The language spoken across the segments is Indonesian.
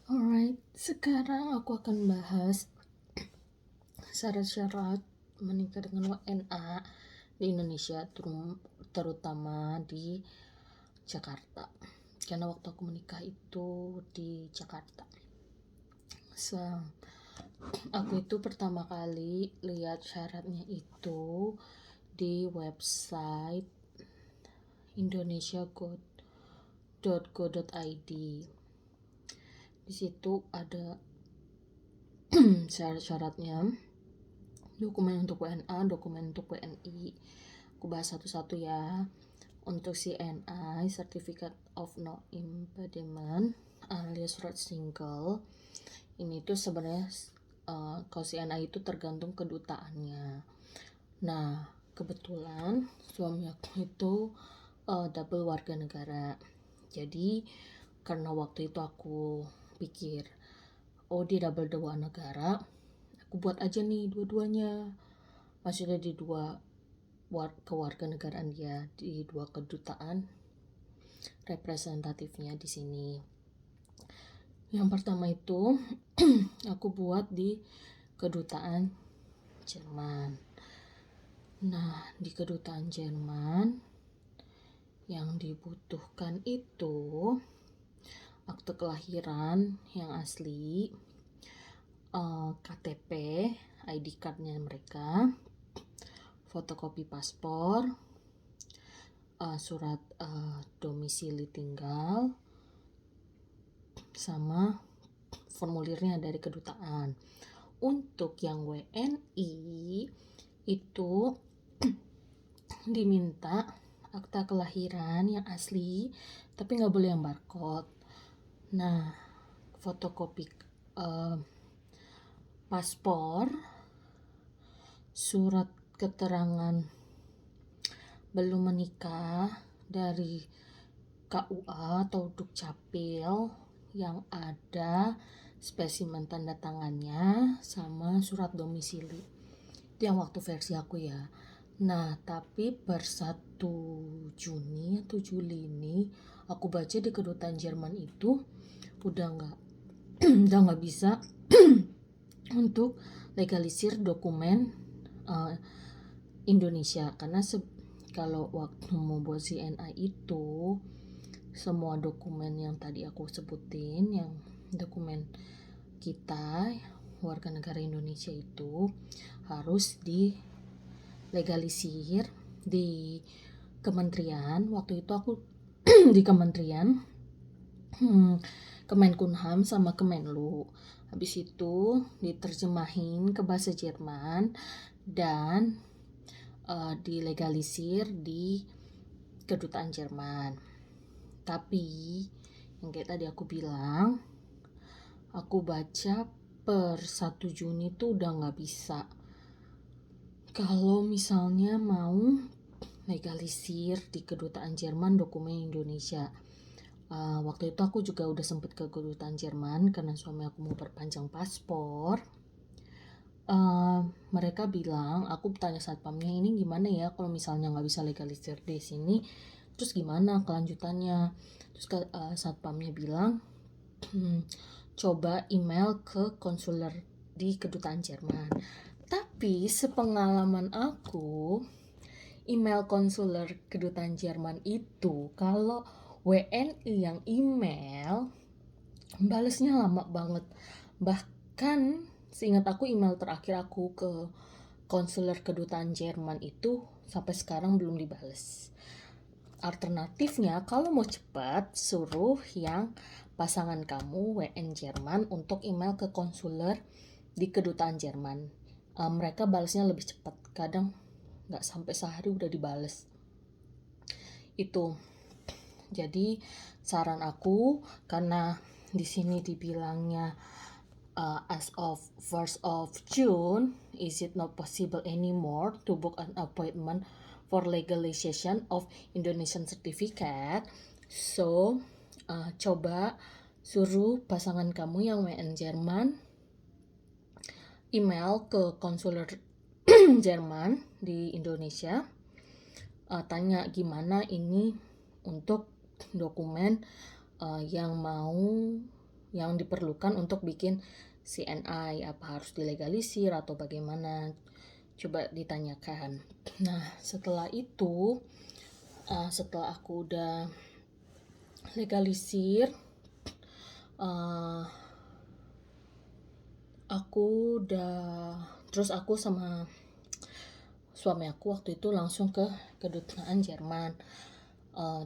Alright, sekarang aku akan bahas syarat-syarat menikah dengan WNA di Indonesia, terutama di Jakarta. Karena waktu aku menikah itu di Jakarta. Aku itu pertama kali lihat syaratnya itu di website indonesiago.go.id. Di situ ada syarat-syaratnya, dokumen untuk WNA, dokumen untuk WNI. Aku bahas satu-satu ya. Untuk CNI, Certificate of No Impediment, alias surat single, ini tuh sebenarnya kalau CNI itu tergantung kedutaannya. Nah, kebetulan suami aku itu double warga negara. Jadi karena waktu itu aku pikir, dia double dua negara, aku buat aja nih dua-duanya. Maksudnya di dua kewarganegaraan dia, di dua kedutaan representatifnya di sini. Yang pertama itu aku buat di kedutaan Jerman. Nah, di kedutaan Jerman yang dibutuhkan itu akte kelahiran yang asli, KTP, ID cardnya mereka, fotokopi paspor, surat domisili tinggal, sama formulirnya dari kedutaan. Untuk yang WNI itu diminta akta kelahiran yang asli, tapi nggak boleh yang barcode. Nah, fotokopi paspor, surat keterangan belum menikah dari KUA atau Dukcapil yang ada spesimen tanda tangannya, sama surat domisili. Itu yang waktu versi aku ya. Nah, tapi per 1 Juni atau Juli ini aku baca di kedutaan Jerman itu udah nggak bisa untuk legalisir dokumen Indonesia, karena kalau waktu mau buat CNI itu semua dokumen yang tadi aku sebutin, yang dokumen kita warga negara Indonesia itu harus dilegalisir di kementerian. Waktu itu aku di kementerian Kemenkumham sama Kemenlu. Habis itu diterjemahin ke bahasa Jerman dan dilegalisir di kedutaan Jerman. Tapi yang kayak tadi aku bilang, aku baca per 1 Juni tuh udah gak bisa. Kalau misalnya mau legalisir di kedutaan Jerman dokumen Indonesia. Waktu itu aku juga udah sempet ke kedutaan Jerman karena suami aku mau perpanjang paspor. Mereka bilang, aku tanya satpamnya, ini gimana ya kalau misalnya nggak bisa legalisir di sini, terus gimana kelanjutannya? Terus satpamnya bilang, coba email ke konsuler di kedutaan Jerman. Tapi sepengalaman aku, email konsuler kedutaan Jerman itu kalau WNI yang email balesnya lama banget. Bahkan seingat aku email terakhir aku ke konsuler kedutaan Jerman itu sampai sekarang belum dibales. Alternatifnya kalau mau cepat, suruh yang pasangan kamu WN Jerman untuk email ke konsuler di kedutaan Jerman. Mereka balasnya lebih cepat, kadang nggak sampai sehari udah dibales. Itu jadi saran aku, karena di sini dibilangnya as of 1st of June, is it not possible anymore to book an appointment for legalization of Indonesian certificate. So, coba suruh pasangan kamu yang WN Jerman email ke konsuler Jerman di Indonesia, tanya gimana ini untuk dokumen yang mau yang diperlukan untuk bikin CNI, apa harus dilegalisir atau bagaimana, coba ditanyakan. Nah setelah itu, setelah aku udah legalisir, terus aku sama suami aku waktu itu langsung ke kedutaan Jerman,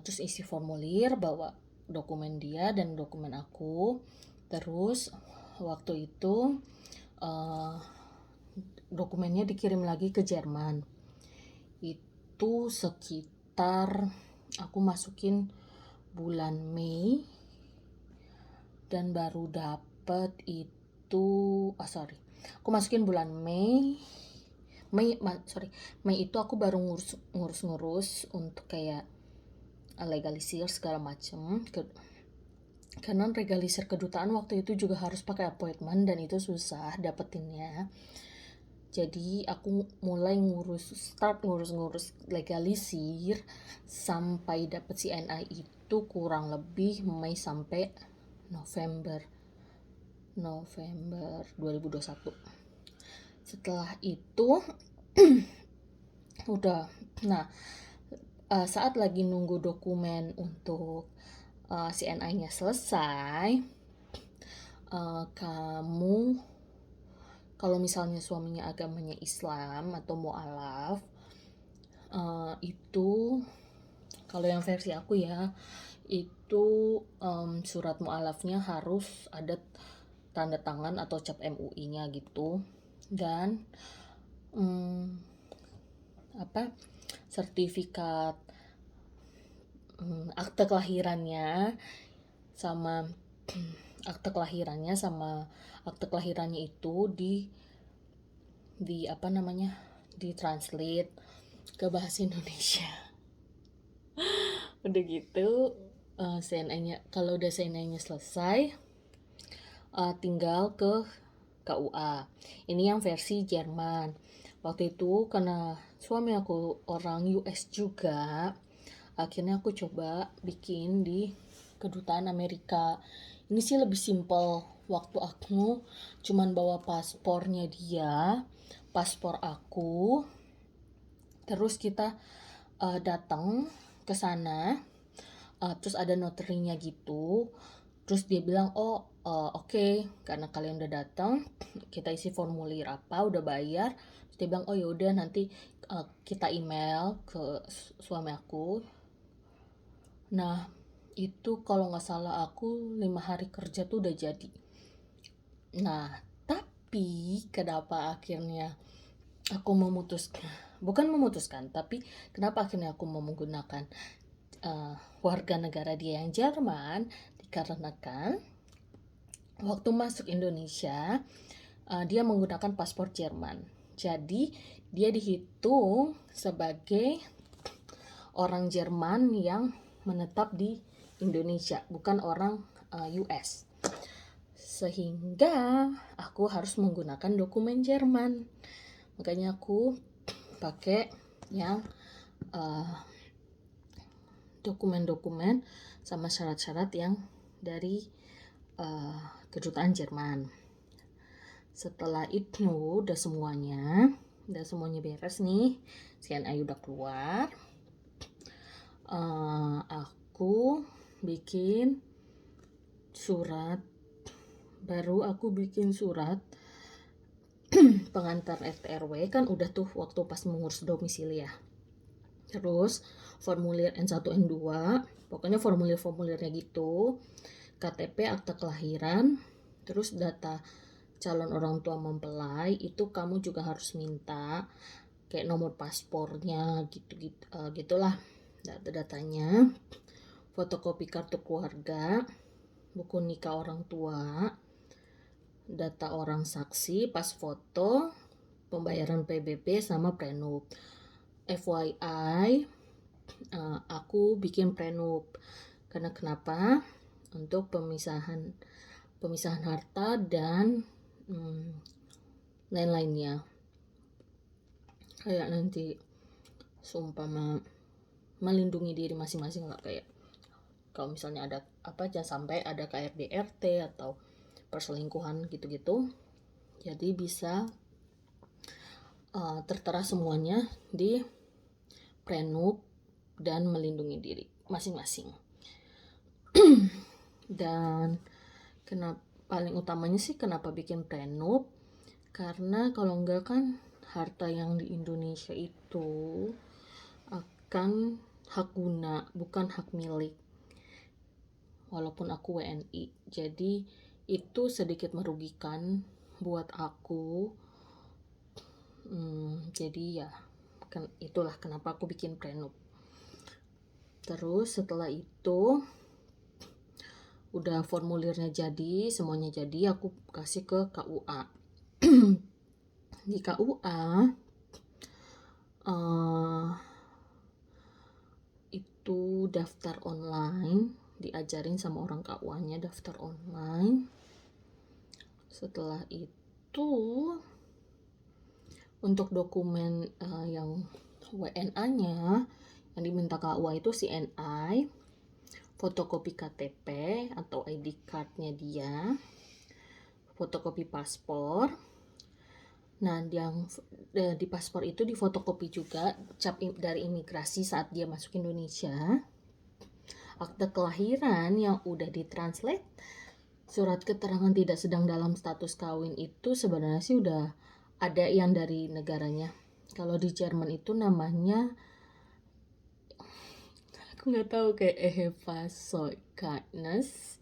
terus isi formulir, bawa dokumen dia dan dokumen aku. Terus waktu itu dokumennya dikirim lagi ke Jerman. Itu sekitar aku masukin bulan Mei dan baru dapet itu aku masukin bulan Mei itu aku baru ngurus untuk kayak legalisir segala macem. Karena legalisir kedutaan waktu itu juga harus pakai appointment dan itu susah dapetinnya. Jadi aku mulai start ngurus legalisir sampai dapet CNI itu kurang lebih Mei sampai November 2021. Setelah itu udah, saat lagi nunggu dokumen untuk CNI-nya selesai, kamu kalau misalnya suaminya agamanya Islam atau mu'alaf, itu kalau yang versi aku ya, itu surat mu'alafnya harus ada tanda tangan atau cap MUI-nya gitu, dan sertifikat akte kelahirannya sama akte kelahirannya itu di translate ke bahasa Indonesia. Udah gitu, CNI-nya kalau udah CNI-nya selesai, tinggal ke KUA. Ini yang versi Jerman. Waktu itu karena suami aku orang US juga, akhirnya aku coba bikin di kedutaan Amerika. Ini sih lebih simple. Waktu aku cuman bawa paspornya dia, paspor aku, terus kita datang ke sana, terus ada notarynya gitu. Terus dia bilang, oke, karena kalian udah datang, kita isi formulir apa, udah bayar. Terus dia bilang, yaudah nanti kita email ke suami aku. Nah itu kalau nggak salah aku 5 hari kerja tuh udah jadi. Nah tapi kenapa akhirnya aku tapi kenapa akhirnya aku mau menggunakan warga negara dia yang Jerman, dikarenakan waktu masuk Indonesia dia menggunakan paspor Jerman. Jadi dia dihitung sebagai orang Jerman yang menetap di Indonesia, bukan orang US. Sehingga aku harus menggunakan dokumen Jerman. Makanya aku pakai yang dokumen-dokumen sama syarat-syarat yang dari kedutaan Jerman. Setelah itu udah semuanya beres nih, CNI udah keluar. Aku bikin surat pengantar RT RW, kan udah tuh waktu pas mengurus domisili ya. Terus formulir N1 N2, pokoknya formulirnya gitu, KTP, akta kelahiran, terus data calon orang tua mempelai itu kamu juga harus minta, kayak nomor paspornya gitulah data-datanya, fotokopi kartu keluarga, buku nikah orang tua, data orang saksi pas foto, pembayaran PBB sama prenup. FYI, aku bikin prenup karena kenapa? Untuk pemisahan harta dan lain-lainnya, kayak nanti seumpama melindungi diri masing-masing lah, kayak kalau misalnya jangan sampai ada KRDRT atau perselingkuhan gitu-gitu. Jadi bisa tertera semuanya di prenup dan melindungi diri masing-masing. Dan paling utamanya sih kenapa bikin prenup, karena kalau enggak kan harta yang di Indonesia itu akan hak guna, bukan hak milik. Walaupun aku WNI, jadi itu sedikit merugikan buat aku. Jadi ya itulah kenapa aku bikin prenup. Terus setelah itu udah formulirnya jadi, semuanya jadi, aku kasih ke KUA. Di KUA itu daftar online, diajarin sama orang KUA-nya daftar online. Setelah itu untuk dokumen yang WNA-nya yang diminta KUA itu CNI, fotokopi KTP atau ID card-nya dia, fotokopi paspor. Nah, yang di paspor itu difotokopi juga cap dari imigrasi saat dia masuk Indonesia, akte kelahiran yang udah ditranslate, surat keterangan tidak sedang dalam status kawin itu sebenarnya sih udah ada yang dari negaranya. Kalau di Jerman itu namanya, aku nggak tahu, kayak Ehefazoiknis.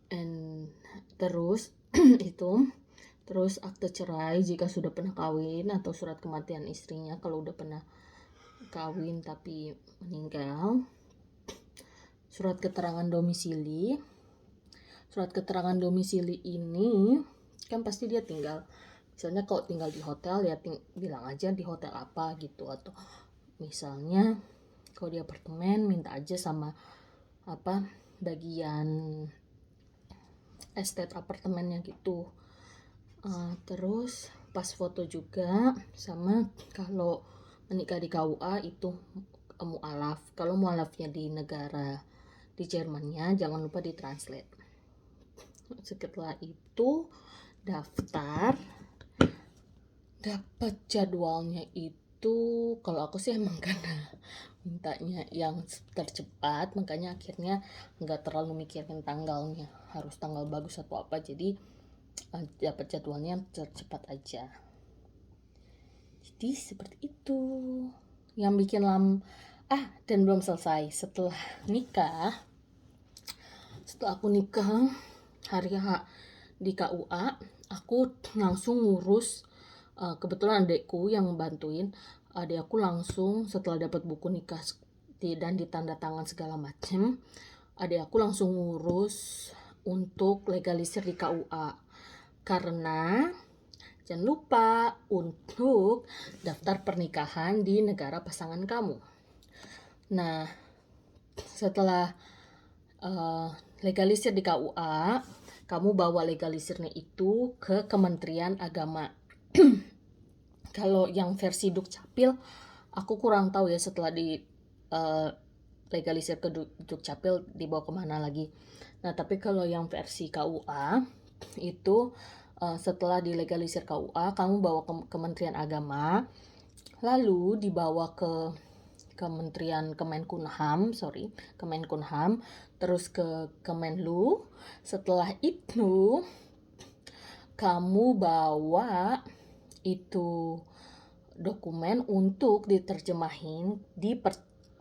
And terus itu terus akte cerai jika sudah pernah kawin, atau surat kematian istrinya kalau udah pernah kawin tapi meninggal. Surat keterangan domisili. Surat keterangan domisili ini kan pasti dia tinggal, misalnya kalau tinggal di hotel ya bilang aja di hotel apa gitu, atau misalnya kalau di apartemen minta aja sama bagian estate apartemennya gitu. Terus pas foto juga, sama kalau menikah di KUA itu mualaf. Kalau mualafnya di negara di Jermannya jangan lupa ditranslate. Setelah itu daftar, dapat jadwalnya itu, kalau aku sih emang karena mintanya yang tercepat, makanya akhirnya nggak terlalu mikirin tanggalnya harus tanggal bagus atau apa, jadi dapat jadwalnya tercepat aja. Jadi seperti itu yang bikin dan belum selesai. Setelah aku nikah hari H di KUA, aku langsung ngurus, kebetulan adekku yang bantuin. Adek aku langsung setelah dapat buku nikah dan ditanda tangan segala macem, adek aku langsung ngurus untuk legalisir di KUA. Karena jangan lupa untuk daftar pernikahan di negara pasangan kamu. Nah, setelah legalisir di KUA, kamu bawa legalisirnya itu ke Kementerian Agama. Kalau yang versi Dukcapil, aku kurang tahu ya setelah di legalisir ke Dukcapil dibawa kemana lagi. Nah, tapi kalau yang versi KUA itu setelah dilegalisir KUA, kamu bawa ke Kementerian Agama, lalu dibawa ke Kemenkumham, terus ke Kemenlu. Setelah itu kamu bawa itu dokumen untuk diterjemahin di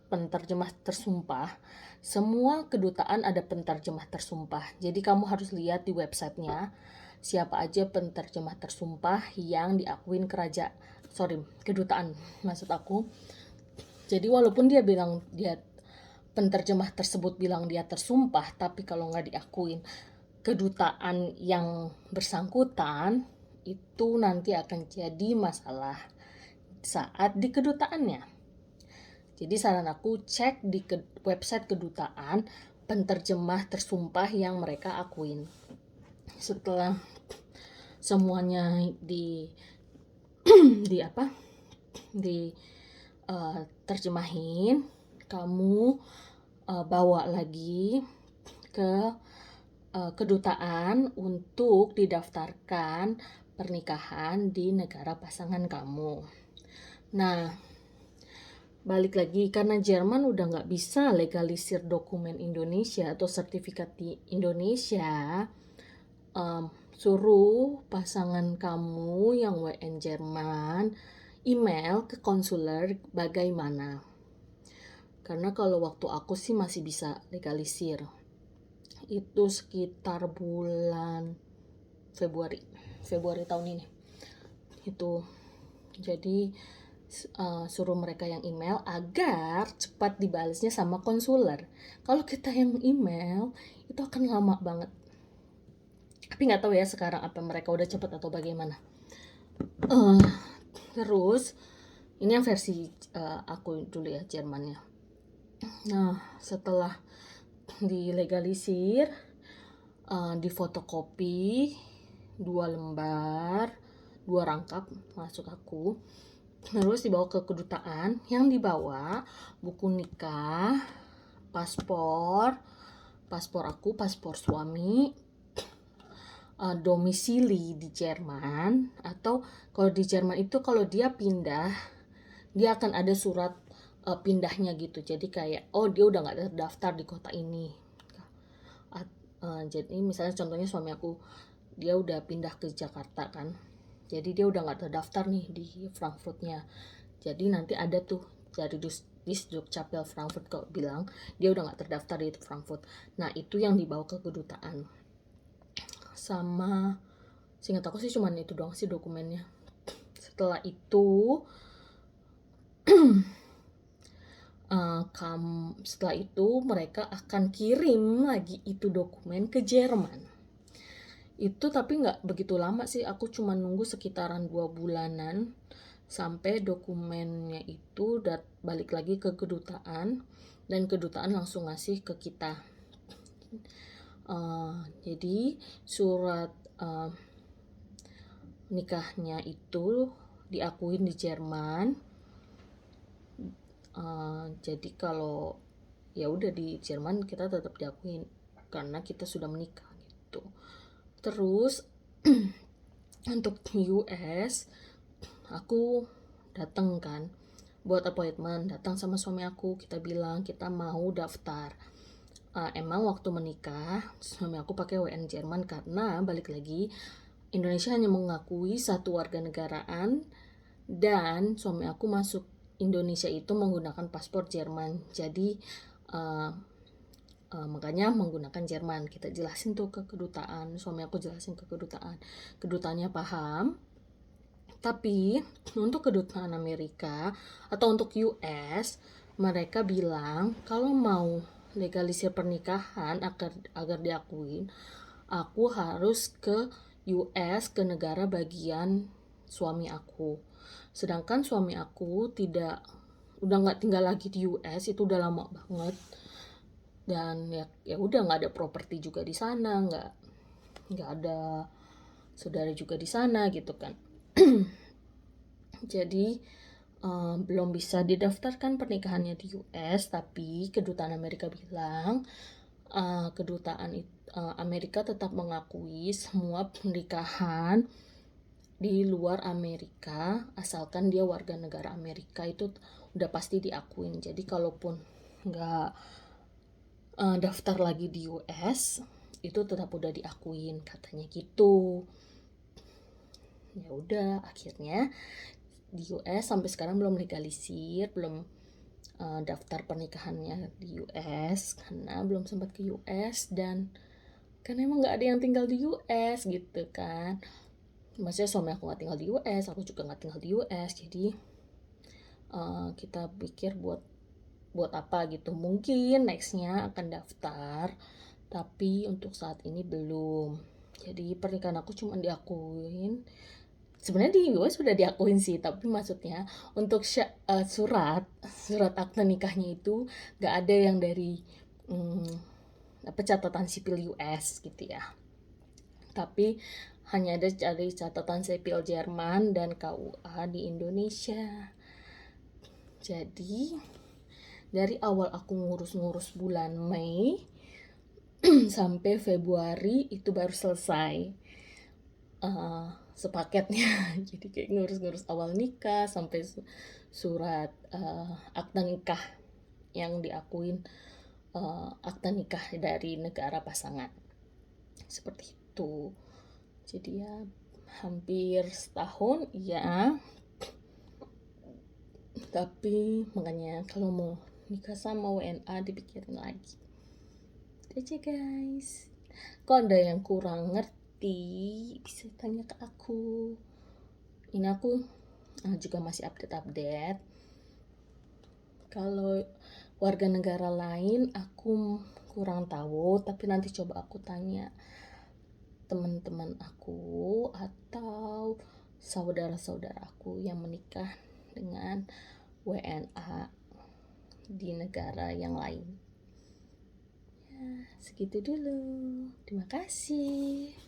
penterjemah tersumpah. Semua kedutaan ada penterjemah tersumpah, jadi kamu harus lihat di websitenya siapa aja penterjemah tersumpah yang diakuin kedutaan maksud aku. Jadi walaupun dia penterjemah tersebut bilang dia tersumpah, tapi kalau nggak diakuin kedutaan yang bersangkutan, itu nanti akan jadi masalah saat di kedutaannya. Jadi saran aku cek di website kedutaan penterjemah tersumpah yang mereka akuin. Setelah semuanya terjemahin, kamu bawa lagi ke kedutaan untuk didaftarkan pernikahan di negara pasangan kamu. Nah, balik lagi karena Jerman udah nggak bisa legalisir dokumen Indonesia atau sertifikat di Indonesia, suruh pasangan kamu yang WN Jerman email ke konsuler bagaimana. Karena kalau waktu aku sih masih bisa legalisir. Itu sekitar bulan Februari tahun ini. Itu jadi suruh mereka yang email agar cepat dibalasnya sama konsuler. Kalau kita yang email itu akan lama banget. Tapi nggak tahu ya sekarang apa mereka udah cepat atau bagaimana. Terus ini yang versi aku dulu ya, Jermannya. Nah, setelah dilegalisir, difotokopi 2 lembar, 2 rangkap masuk aku. Terus dibawa ke kedutaan, yang dibawa buku nikah, paspor aku, paspor suami, domisili di Jerman, atau kalau di Jerman itu kalau dia pindah, dia akan ada surat pindahnya gitu. Jadi kayak dia udah nggak terdaftar di kota ini. Jadi misalnya contohnya suami aku dia udah pindah ke Jakarta kan, jadi dia udah nggak terdaftar nih di Frankfurtnya. Jadi nanti ada tuh dari Dukcapil Frankfurt kok bilang dia udah nggak terdaftar di Frankfurt. Nah itu yang dibawa ke kedutaan. Sama seingat aku sih cuman itu doang sih dokumennya. Setelah itu setelah itu mereka akan kirim lagi itu dokumen ke Jerman. Itu tapi nggak begitu lama sih, aku cuma nunggu sekitaran 2 bulanan sampai dokumennya itu balik lagi ke kedutaan, dan kedutaan langsung ngasih ke kita. Jadi surat nikahnya itu diakuin di Jerman. Jadi kalau ya udah di Jerman kita tetap diakuin karena kita sudah menikah gitu. Terus untuk US aku datang kan buat appointment, datang sama suami aku, kita bilang kita mau daftar. Emang waktu menikah suami aku pakai WN Jerman karena balik lagi Indonesia hanya mengakui satu warga negaraan, dan suami aku masuk Indonesia itu menggunakan paspor Jerman. Jadi makanya menggunakan Jerman. Kita jelasin tuh ke kedutaan, suami aku jelasin ke kedutaan, kedutaannya paham. Tapi untuk kedutaan Amerika atau untuk US, mereka bilang kalau mau legalisir pernikahan agar diakuin, aku harus ke US, ke negara bagian suami aku. Sedangkan suami aku udah nggak tinggal lagi di US, itu udah lama banget. Dan ya udah nggak ada properti juga di sana, nggak ada saudara juga di sana gitu kan. Jadi belum bisa didaftarkan pernikahannya di US, tapi kedutaan Amerika bilang kedutaan Amerika tetap mengakui semua pernikahan di luar Amerika asalkan dia warga negara Amerika, itu udah pasti diakuin. Jadi kalaupun nggak daftar lagi di US itu tetap udah diakuin katanya gitu. Ya udah, akhirnya di US sampai sekarang belum legalisir, belum daftar pernikahannya di US karena belum sempat ke US, dan kan emang nggak ada yang tinggal di US gitu kan. Maksudnya suami aku nggak tinggal di US, aku juga nggak tinggal di US, jadi kita pikir buat apa gitu. Mungkin nextnya akan daftar, tapi untuk saat ini belum. Jadi pernikahan aku cuma diakuin. Sebenarnya di US sudah diakuin sih, tapi maksudnya untuk surat akta nikahnya itu nggak ada yang dari catatan sipil US gitu ya. Tapi hanya ada dari catatan sipil Jerman dan KUA di Indonesia. Jadi Dari awal aku ngurus-ngurus bulan Mei sampai Februari itu baru selesai sepaketnya. Jadi kayak ngurus-ngurus awal nikah sampai surat akta nikah yang diakuin, akta nikah dari negara pasangan, seperti itu. Jadi ya hampir setahun ya, tapi makanya kalau mau nikah sama WNA dipikirin lagi. Itu aja guys. Kalau ada yang kurang ngerti bisa tanya ke aku. Ini aku juga masih update. Kalau warga negara lain aku kurang tahu, tapi nanti coba aku tanya teman-teman aku atau saudara-saudara aku yang menikah dengan WNA di negara yang lain. Ya, segitu dulu. Terima kasih.